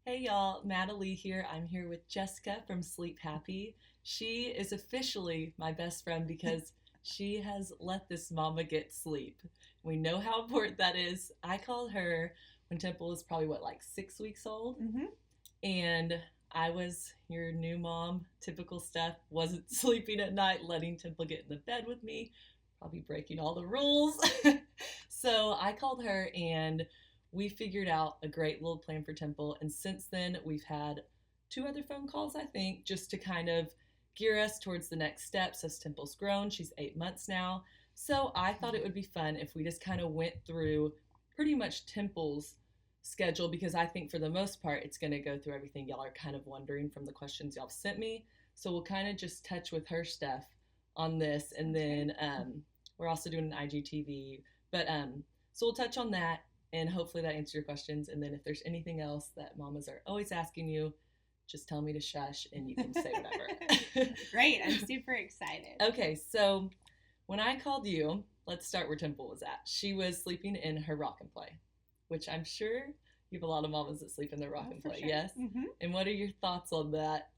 Hey y'all, Natalie here. I'm here with Jessica from Sleep Happy. She is officially my best friend because she has let this mama get sleep. We know how important that is. I called her when Temple was probably like 6 weeks old, Mm-hmm. and I was your new mom, typical stuff. Wasn't sleeping at night, letting Temple get in the bed with me, probably breaking all the rules. So I called her and we figured out a great little plan for Temple. And since then, we've had two other phone calls, I think, just to kind of gear us towards the next steps as Temple's grown. She's 8 months now. So I thought it would be fun if we just kind of went through pretty much Temple's schedule because I think for the most part it's going to go through everything y'all are kind of wondering from the questions y'all sent me. So we'll kind of just touch with her stuff on this, and then we're also doing an IGTV. But so we'll touch on that, and hopefully that answers your questions. And then if there's anything else that mamas are always asking you, just tell me to shush, and you can say whatever. Great, I'm super excited. Okay, so when I called you, let's start where Temple was at. She was sleeping in her rock and play, which I'm sure you have a lot of mamas that sleep in their rock and play, sure. yes? Mm-hmm. And what are your thoughts on that,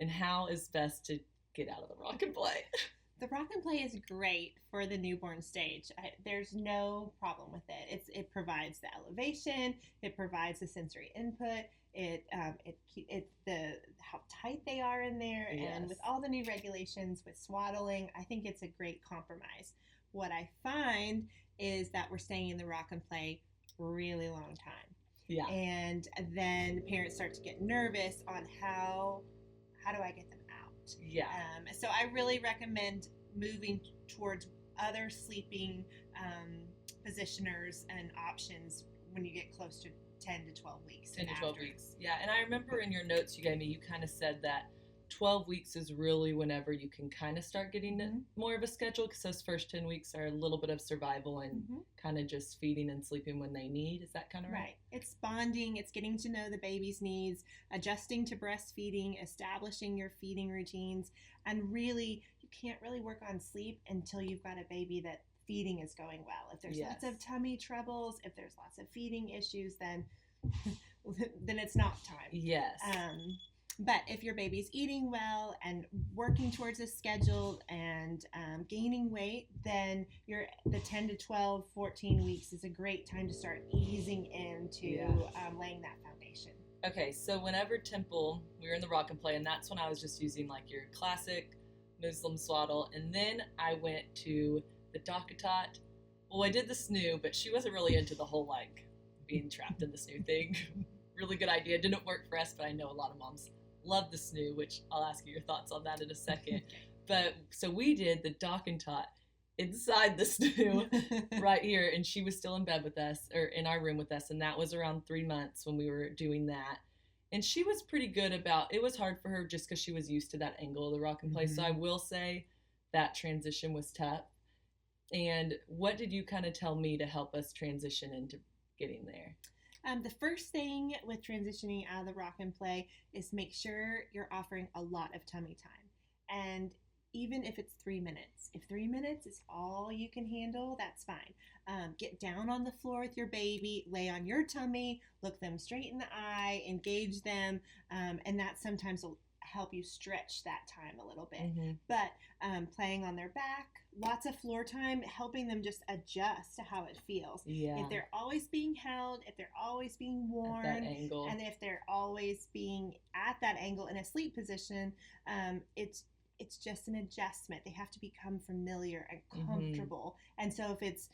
and how is best to get out of the rock and play? The rock and play is great for the newborn stage. There's no problem with it. It provides the elevation, it provides the sensory input, the how tight they are in there, Yes. And with all the new regulations with swaddling, I think it's a great compromise. What I find is that we're staying in the rock and play for a really long time. Yeah. And then parents start to get nervous on how do I get them out? Yeah. So I really recommend moving towards other sleeping positioners and options when you get close to 10 to 12 weeks. 10 to 12 weeks. Yeah. And I remember in your notes you gave me, you kind of said that 12 weeks is really whenever you can kind of start getting more of a schedule, because those first 10 weeks are a little bit of survival and kind of just feeding and sleeping when they need. Is that kind of right? Right. It's bonding, it's getting to know the baby's needs, adjusting to breastfeeding, establishing your feeding routines, and really, you can't really work on sleep until you've got a baby that feeding is going well. If there's lots of tummy troubles, if there's lots of feeding issues, then it's not time. Yes. But if your baby's eating well and working towards a schedule and gaining weight, then the 10 to 12, 14 weeks is a great time to start easing into laying that foundation. Okay, so whenever Temple, we were in the rock and play, and that's when I was just using like your classic Muslim swaddle, and then I went to the Dakatot. Well, I did the snoo, but she wasn't really into the whole like being trapped in the snoo thing. Really good idea. Didn't work for us, but I know a lot of moms love the snoo, which I'll ask you your thoughts on that in a second. But so we did the dock and tot inside the snoo right here, and she was still in bed with us, or in our room with us, and that was around 3 months when we were doing that. And she was pretty good about it. Was hard for her just because she was used to that angle of the rock and play. So I will say that transition was tough. And what did you kind of tell me to help us transition into getting there? The first thing with transitioning out of the rock and play is make sure you're offering a lot of tummy time. And even if it's 3 minutes, if 3 minutes is all you can handle, that's fine. Get down on the floor with your baby, lay on your tummy, look them straight in the eye, engage them, and that sometimes will help you stretch that time a little bit. But playing on their back, lots of floor time, helping them just adjust to how it feels. If they're always being held, if they're always being worn, at that angle, and if they're always being at that angle in a sleep position, it's just an adjustment. They have to become familiar and comfortable. And so if it's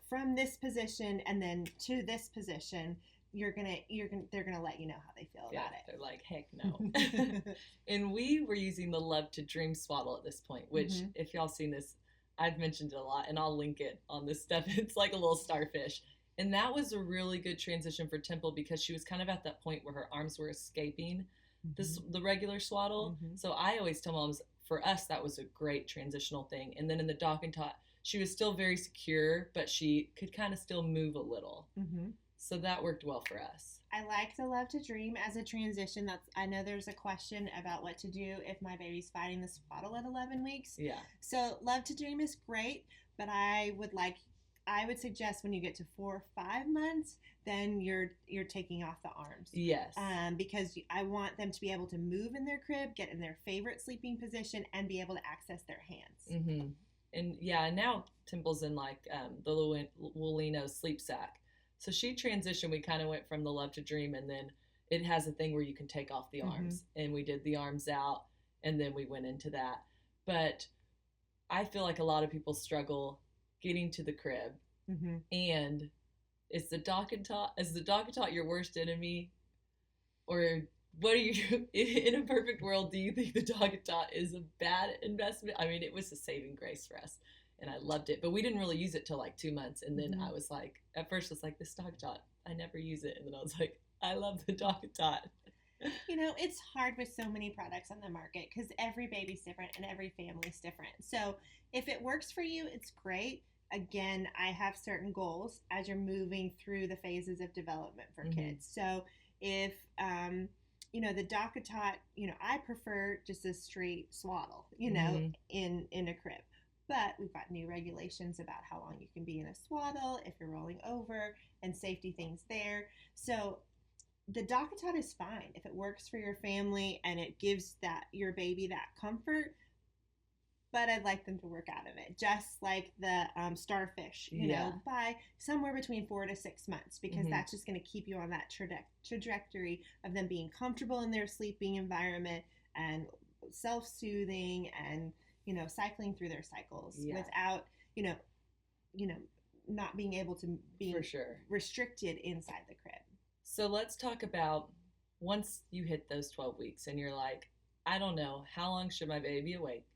from this position and then to this position, they're gonna let you know how they feel about it. They're like, heck no. And we were using the Love to Dream swaddle at this point, which if y'all seen this, I've mentioned it a lot, and I'll link it on this stuff. It's like a little starfish. And that was a really good transition for Temple because she was kind of at that point where her arms were escaping the regular swaddle. So I always tell moms, for us, that was a great transitional thing. And then in the dock and tot, she was still very secure, but she could kind of still move a little. So that worked well for us. I like the Love to Dream as a transition. I know there's a question about what to do if my baby's fighting the swaddle at 11 weeks. Yeah. So Love to Dream is great, but I would like I would suggest when you get to 4 or 5 months, then you're taking off the arms. Yes. Because I want them to be able to move in their crib, get in their favorite sleeping position, and be able to access their hands. Mm-hmm. And yeah, now Temple's in like the Wolino sleep sack. So she transitioned. We kind of went from the Love to Dream, and then it has a thing where you can take off the arms, and we did the arms out, and then we went into that. But I feel like a lot of people struggle getting to the crib, and is the dock-and-tot your worst enemy, or what are you? In a perfect world, do you think the dock-and-tot is a bad investment? I mean, it was a saving grace for us, and I loved it, but we didn't really use it till like 2 months, and then I was like, at first, I was like, this dock-and-tot, I never use it, and then I was like, I love the dock-and-tot. You know, it's hard with so many products on the market because every baby's different and every family's different. So if it works for you, it's great. Again, I have certain goals as you're moving through the phases of development for kids. So if the dock-a-tot, I prefer just a straight swaddle, in a crib. But we've got new regulations about how long you can be in a swaddle if you're rolling over, and safety things there. So the dock-a-tot is fine if it works for your family and it gives your baby that comfort. But I'd like them to work out of it, just like the starfish, by somewhere between 4 to 6 months, because that's just going to keep you on that trajectory of them being comfortable in their sleeping environment and self-soothing and, cycling through their cycles without, not being able to be for sure restricted inside the crib. So let's talk about once you hit those 12 weeks and you're like, I don't know, how long should my baby be awake?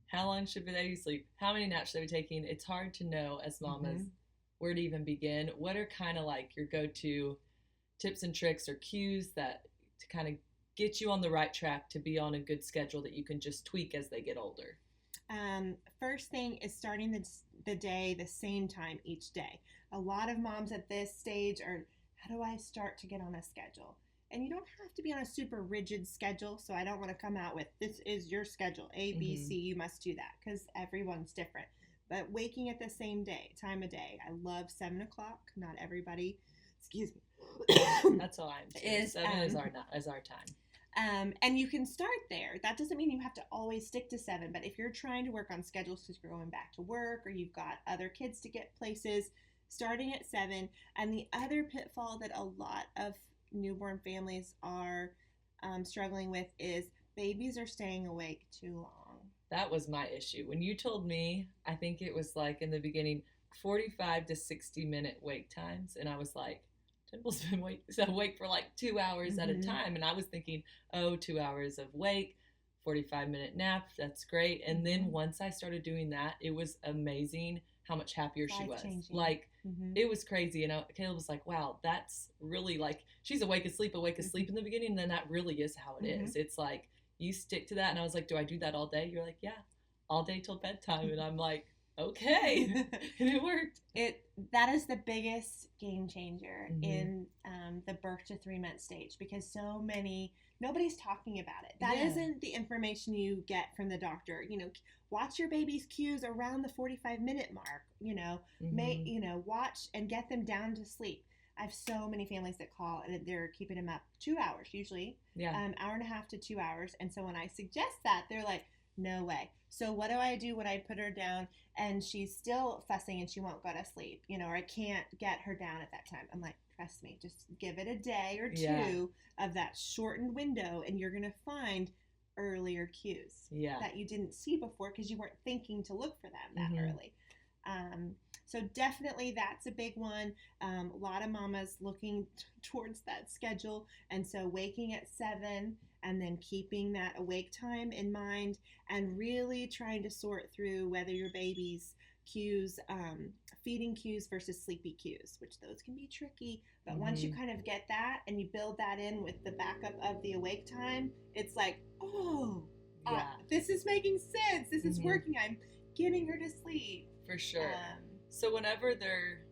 How long should the baby sleep? How many naps should they be taking? It's hard to know as mamas where to even begin. What are kind of like your go-to tips and tricks or cues that to kind of get you on the right track to be on a good schedule that you can just tweak as they get older? First thing is starting the day the same time each day. A lot of moms at this stage are, how do I start to get on a schedule? And you don't have to be on a super rigid schedule, so I don't want to come out with, this is your schedule, A, B, C, you must do that, because everyone's different. But waking at the same time of day. I love 7 o'clock. Not everybody, excuse me. That's all I'm saying. 7 is our time. And you can start there. That doesn't mean you have to always stick to 7, but if you're trying to work on schedules because you're going back to work or you've got other kids to get places, starting at 7. And the other pitfall that a lot of newborn families are struggling with is babies are staying awake too long. That was my issue. When you told me, I think it was like in the beginning, 45 to 60-minute wake times, and I was like, Temple's been awake for like 2 hours at a time, and I was thinking, 2 hours of wake, 45-minute nap, that's great. And then once I started doing that, it was amazing how much happier she was. Like, it was crazy. And Caleb was like, wow, that's really like, she's awake, asleep in the beginning. And then that really is how it is. It's like, you stick to that. And I was like, do I do that all day? You're like, yeah, all day till bedtime. And I'm like, okay. And it worked. That is the biggest game changer in the birth to 3-month stage, because nobody's talking about it. That isn't the information you get from the doctor. Watch your baby's cues around the 45-minute mark. Watch and get them down to sleep. I have so many families that call and they're keeping them up 2 hours usually, hour and a half to 2 hours. And so when I suggest that, they're like, no way. So what do I do when I put her down and she's still fussing and she won't go to sleep, or I can't get her down at that time? I'm like, trust me, just give it a day or two of that shortened window and you're going to find earlier cues that you didn't see before because you weren't thinking to look for them that early. So definitely that's a big one. A lot of mamas looking towards that schedule. And so waking at 7 and then keeping that awake time in mind and really trying to sort through whether your baby's cues, feeding cues versus sleepy cues, which those can be tricky. But once you kind of get that and you build that in with the backup of the awake time, it's like, this is making sense. This is working. I'm getting her to sleep. For sure. So whenever they're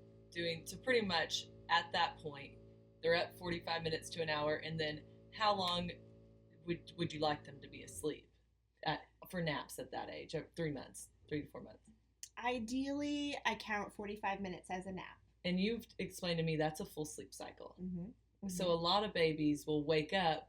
pretty much at that point, they're at 45 minutes to an hour, and then how long would you like them to be asleep for naps at that age, 3 months, 3 to 4 months? Ideally, I count 45 minutes as a nap. And you've explained to me that's a full sleep cycle. Mm-hmm. So a lot of babies will wake up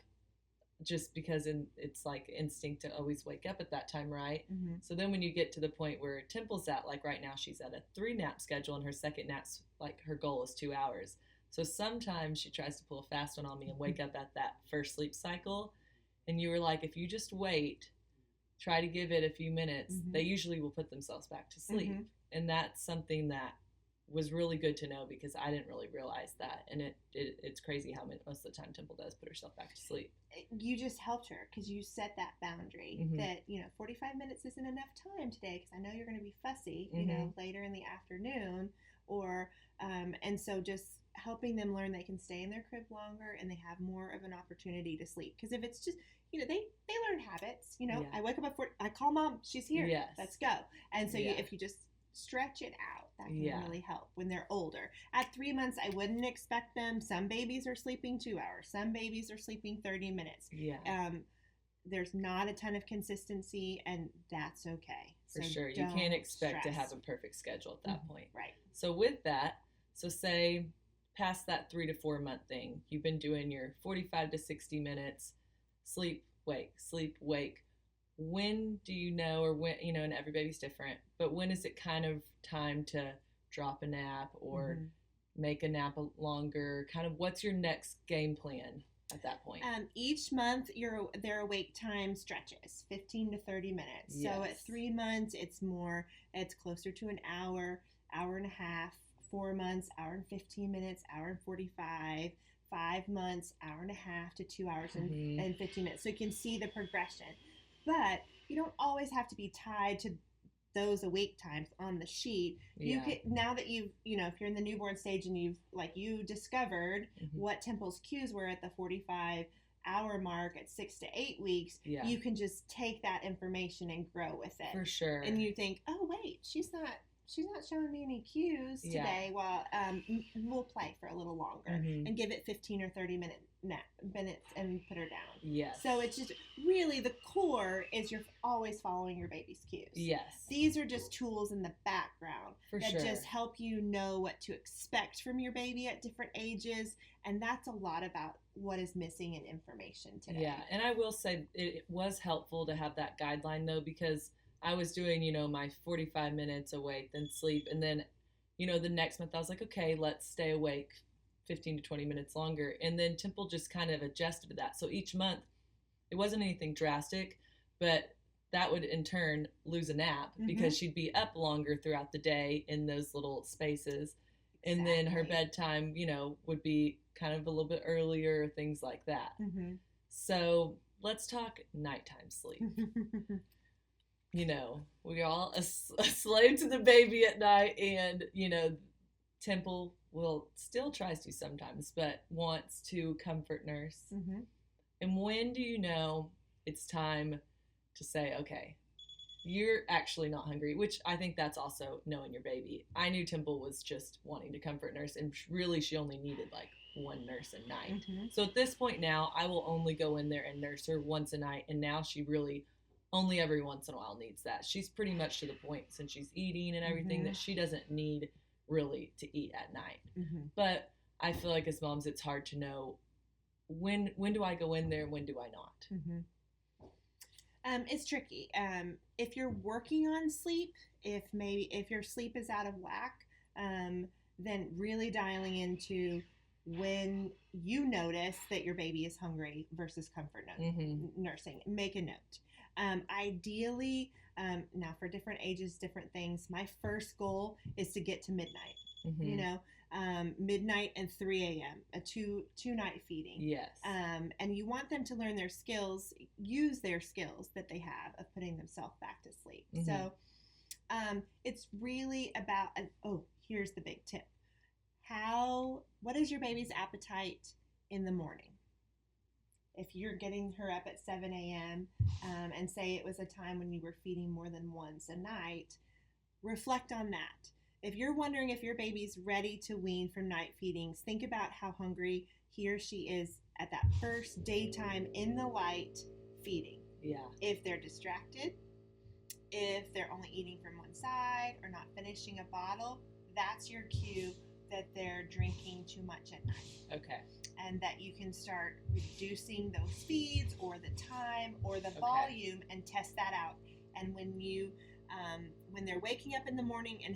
just because it's like instinct to always wake up at that time, right? Mm-hmm. So then when you get to the point where Temple's at, like right now, she's at a 3 nap schedule, and her second nap's like her goal is 2 hours. So sometimes she tries to pull a fast one on me and wake up at that first sleep cycle. And you were like, if you just wait, try to give it a few minutes, Mm-hmm. they usually will put themselves back to sleep. Mm-hmm. And that's something that was really good to know, because I didn't really realize that. And it's crazy how most of the time Temple does put herself back to sleep. You just helped her because you set that boundary Mm-hmm. that, 45 minutes isn't enough time today because I know you're going to be fussy, Mm-hmm. later in the afternoon, or, and so just helping them learn they can stay in their crib longer and they have more of an opportunity to sleep. Because if it's just, they learn habits, Yeah. I wake up at 4, I call mom, she's here, Yes. let's go. And so Yeah. if you just stretch it out, that can Yeah. really help when they're older. At 3 months, I wouldn't expect them. Some babies are sleeping 2 hours. Some babies are sleeping 30 minutes. Yeah. There's not a ton of consistency, and that's okay. For So sure. You don't can't expect to stress. have a perfect schedule at that Mhm. point. Right. So with that, so say past that 3 to 4 month thing, you've been doing your 45 to 60 minutes, sleep, wake. When do you know, or when, and every baby's different, but when is it kind of time to drop a nap or Mhm. make a nap longer? Kind of what's your next game plan at that point? Each month, their awake time stretches 15 to 30 minutes. So at Yes. 3 months, it's closer to an hour, hour and a half. 4 months, hour and 15 minutes, hour and 45. 5 months, hour and a half to 2 hours Mhm. and 15 minutes. So you can see the progression. But you don't always have to be tied to those awake times on the sheet. You Yeah. can, now that you've, if you're in the newborn stage and you discovered Mhm. what Temple's cues were at the 45-hour mark at 6 to 8 weeks, Yeah. you can just take that information and grow with it. For sure. And you think, oh wait, she's not showing me any cues today. Yeah. Well, we'll play for a little longer Mhm. and give it 15 or 30 minutes and put her down. Yes. So it's just really the core is you're always following your baby's cues. Yes. These are just tools in the background For that sure. just help you know what to expect from your baby at different ages. And that's a lot about what is missing in information today. Yeah. And I will say it was helpful to have that guideline, though, because I was doing, my 45 minutes awake, then sleep. And then, the next month I was like, okay, let's stay awake 15 to 20 minutes longer. And then Temple just kind of adjusted to that. So each month, it wasn't anything drastic, but that would in turn lose a nap because she'd be up longer throughout the day in those little spaces. And then her bedtime, would be kind of a little bit earlier, things like that. Mm-hmm. So let's talk nighttime sleep. We're all a slave to the baby at night, and, Temple will still tries to sometimes, but wants to comfort nurse. Mm-hmm. And when do you know it's time to say, okay, you're actually not hungry, which I think that's also knowing your baby. I knew Temple was just wanting to comfort nurse, and really she only needed like one nurse a night. Mm-hmm. So at this point now, I will only go in there and nurse her once a night, and now she really only every once in a while needs that. She's pretty much to the point, since she's eating and everything, that she doesn't need really to eat at night. Mm-hmm. But I feel like as moms, it's hard to know when do I go in there and when do I not. Mm-hmm. It's tricky. If you're working on sleep, if your sleep is out of whack, then really dialing into when you notice that your baby is hungry versus comfort nursing. Make a note. Ideally, now for different ages, different things. My first goal is to get to midnight. Midnight and 3 a.m. a two night feeding. Yes. And you want them to learn their skills, use their skills that they have of putting themselves back to sleep. Mm-hmm. So it's really about, here's the big tip. What is your baby's appetite in the morning? If you're getting her up at 7 a.m. And say it was a time when you were feeding more than once a night, reflect on that. If you're wondering if your baby's ready to wean from night feedings, think about how hungry he or she is at that first daytime in the light feeding. Yeah. If they're distracted, if they're only eating from one side or not finishing a bottle, that's your cue that they're drinking too much at night. Okay. And that you can start reducing those feeds or the time or the volume and test that out. And when they're waking up in the morning and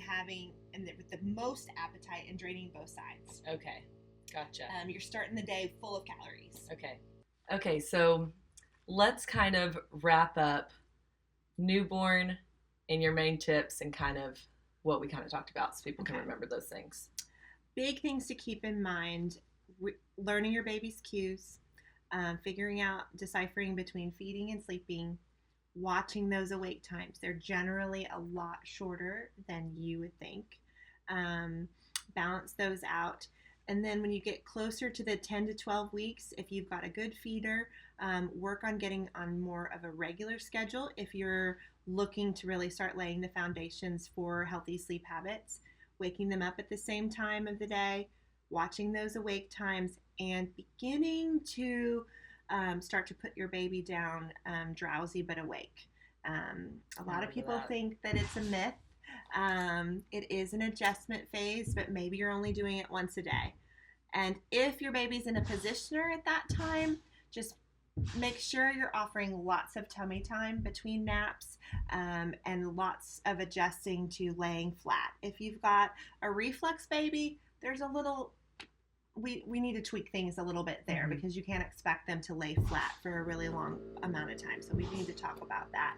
with the most appetite and draining both sides. Okay. Gotcha. You're starting the day full of calories. Okay, so let's kind of wrap up newborn and your main tips and kind of what we kind of talked about so people can remember those things. Big things to keep in mind: learning your baby's cues, figuring out, deciphering between feeding and sleeping, watching those awake times. They're generally a lot shorter than you would think. Balance those out. And then when you get closer to the 10 to 12 weeks, if you've got a good feeder, work on getting on more of a regular schedule if you're looking to really start laying the foundations for healthy sleep habits, waking them up at the same time of the day, watching those awake times, and beginning to start to put your baby down drowsy but awake. A lot of people think that it's a myth. It is an adjustment phase, but maybe you're only doing it once a day. And if your baby's in a positioner at that time, just make sure you're offering lots of tummy time between naps and lots of adjusting to laying flat. If you've got a reflux baby, there's a little, we need to tweak things a little bit there because you can't expect them to lay flat for a really long amount of time. So we need to talk about that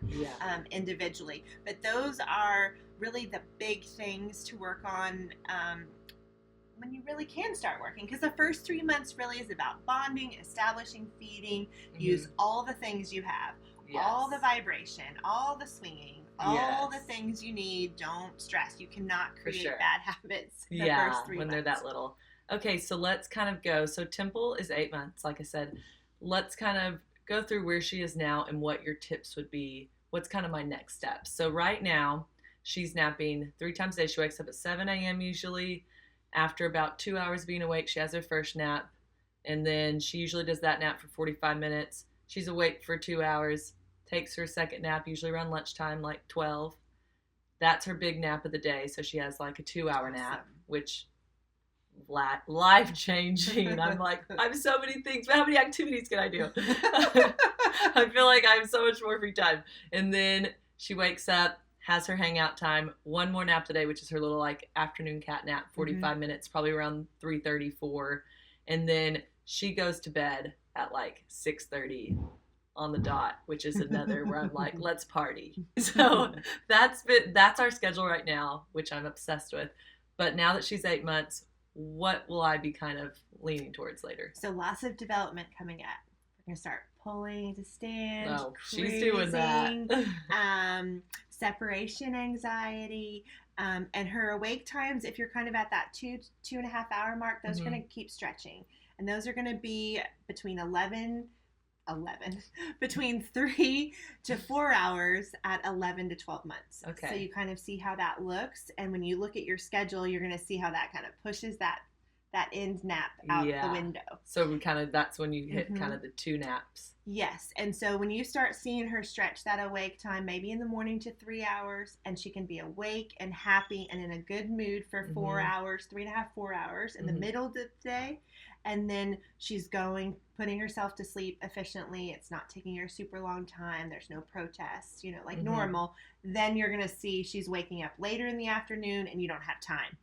individually. But those are really the big things to work on when you really can start working, because the first 3 months really is about bonding, establishing, feeding. Use all the things you have, all the vibration, all the swinging, all the things you need. Don't stress. You cannot create bad habits the first 3 months. When they're that little. Okay, so let's kind of go. So Temple is 8 months, like I said. Let's kind of go through where she is now and what your tips would be. What's kind of my next step? So right now, she's napping 3 times a day. She wakes up at 7 a.m. usually. After about 2 hours being awake, she has her first nap. And then she usually does that nap for 45 minutes. She's awake for 2 hours, takes her second nap, usually around lunchtime, like 12. That's her big nap of the day. So she has like a 2-hour nap, which life-changing. I'm like, I have so many things, but how many activities can I do? I feel like I have so much more free time. And then she wakes up, has her hangout time, 1 more nap today, which is her little like afternoon cat nap, 45 minutes, probably around 3:30, 4. And then she goes to bed at like 6:30 on the dot, which is another where I'm like, let's party. So that's our schedule right now, which I'm obsessed with. But now that she's 8 months, what will I be kind of leaning towards later? So lots of development coming up. We're going to start pulling to stand. Oh, she's doing that. Separation anxiety, and her awake times, if you're kind of at that 2.5 hour mark, those are going to keep stretching. And those are going to be between between 3 to 4 hours at 11 to 12 months. Okay. So you kind of see how that looks. And when you look at your schedule, you're going to see how that kind of pushes that end nap out the window. So that's when you hit kind of the 2 naps. Yes. And so when you start seeing her stretch that awake time, maybe in the morning to 3 hours, and she can be awake and happy and in a good mood for 4 hours, 3.5, 4 hours in the middle of the day. And then she's putting herself to sleep efficiently. It's not taking her a super long time. There's no protests, like normal. Then you're going to see she's waking up later in the afternoon and you don't have time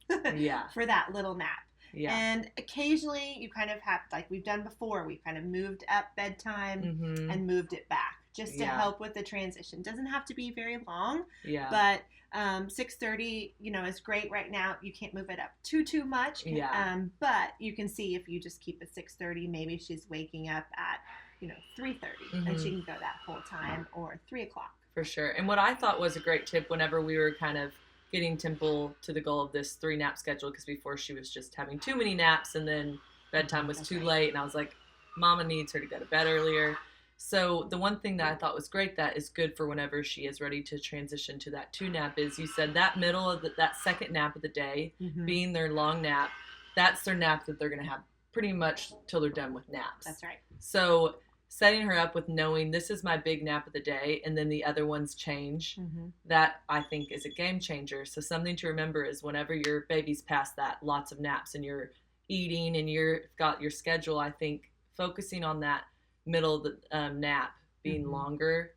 for that little nap. Yeah. And occasionally you kind of have, like we've done before, we've kind of moved up bedtime and moved it back just to help with the transition. Doesn't have to be very long, but 6:30, is great right now. You can't move it up too much, but you can see if you just keep it 6:30, maybe she's waking up at 3:30 and she can go that whole time, or 3 o'clock. For sure. And what I thought was a great tip whenever we were kind of getting Temple to the goal of this 3 nap schedule, because before she was just having too many naps and then bedtime was too late, and I was like, Mama needs her to go to bed earlier. So the one thing that I thought was great that is good for whenever she is ready to transition to that 2 nap is, you said that middle of that second nap of the day being their long nap, that's their nap that they're going to have pretty much till they're done with naps. That's right. So setting her up with knowing this is my big nap of the day and then the other ones change, that I think is a game changer. So something to remember is whenever your baby's past that, lots of naps, and you're eating and you've got your schedule, I think focusing on that middle of the nap being longer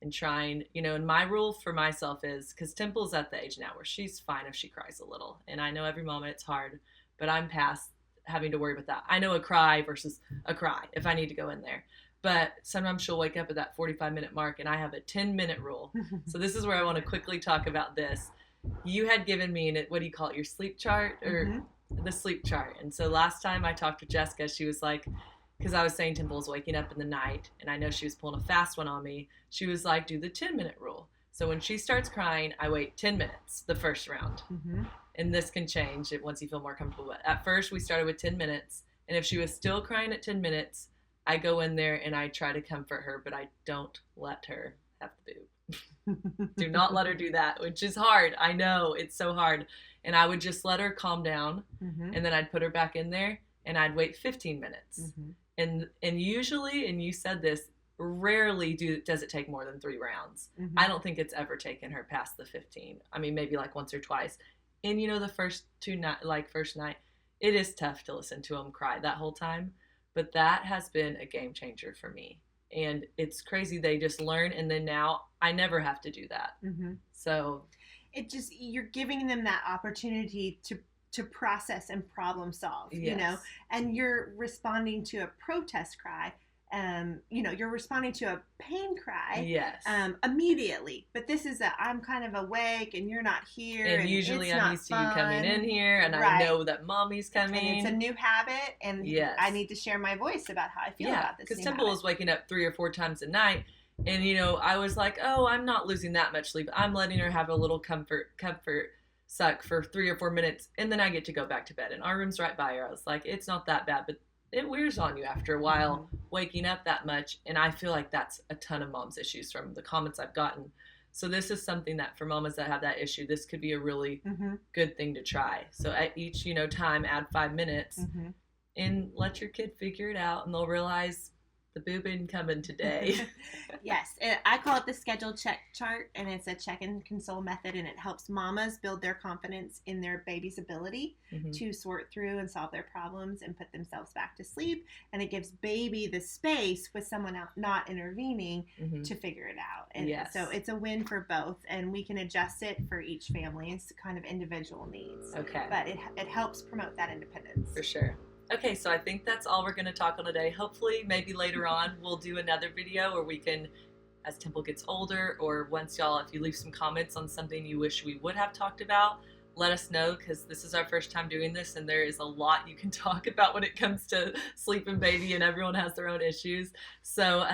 and trying, and my rule for myself is, because Temple's at the age now where she's fine if she cries a little. And I know every moment it's hard, but I'm past having to worry about that. I know a cry versus a cry if I need to go in there. But sometimes she'll wake up at that 45-minute mark, and I have a 10-minute rule. So this is where I want to quickly talk about this. You had given me, what do you call it, your sleep chart? Or the sleep chart. And so last time I talked with Jessica, she was like, because I was saying Temple was waking up in the night, and I know she was pulling a fast one on me. She was like, do the 10-minute rule. So when she starts crying, I wait 10 minutes, the first round. And this can change once you feel more comfortable. But at first, we started with 10 minutes. And if she was still crying at 10 minutes, I go in there and I try to comfort her, but I don't let her have the boob. Do not let her do that, which is hard. I know, it's so hard. And I would just let her calm down, and then I'd put her back in there, and I'd wait 15 minutes. And usually, and you said this, rarely does it take more than 3 rounds. I don't think it's ever taken her past the 15. I mean, maybe like once or twice. And the first night, it is tough to listen to them cry that whole time. But that has been a game changer for me. And it's crazy. They just learn. And then now I never have to do that. So you're giving them that opportunity to process and problem solve, and you're responding to a protest cry. You're responding to a pain cry immediately. But this is I'm kind of awake and you're not here. And usually I'm used to you coming in here, and I know that mommy's coming. And it's a new habit, and I need to share my voice about how I feel about this. Because Temple was waking up 3 or 4 times a night, and I was like, oh, I'm not losing that much sleep. I'm letting her have a little comfort suck for 3 or 4 minutes, and then I get to go back to bed. And our room's right by her. I was like, it's not that bad, but it wears on you after a while waking up that much. And I feel like that's a ton of moms' issues from the comments I've gotten. So this is something that for mamas that have that issue, this could be a really good thing to try. So at each, time, add 5 minutes and let your kid figure it out, and they'll realize the boob ain't coming today. Yes. I call it the schedule check chart, and it's a check and console method, and it helps mamas build their confidence in their baby's ability to sort through and solve their problems and put themselves back to sleep. And it gives baby the space with someone else not intervening to figure it out. And so it's a win for both, and we can adjust it for each family. It's kind of individual needs. Okay. But it helps promote that independence. For sure. Okay, so I think that's all we're going to talk on today. Hopefully, maybe later on, we'll do another video where we can, as Temple gets older, or once y'all, if you leave some comments on something you wish we would have talked about, let us know, because this is our first time doing this, and there is a lot you can talk about when it comes to sleep and baby, and everyone has their own issues. So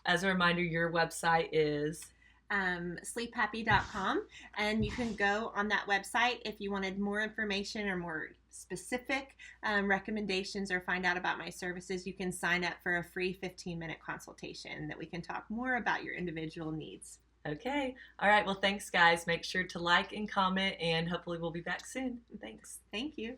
as a reminder, your website is sleephappy.com, and you can go on that website if you wanted more information or more specific recommendations, or find out about my services. You can sign up for a free 15-minute consultation that we can talk more about your individual needs. Okay. All right. Well, thanks, guys. Make sure to like and comment, and hopefully we'll be back soon. Thanks. Thank you.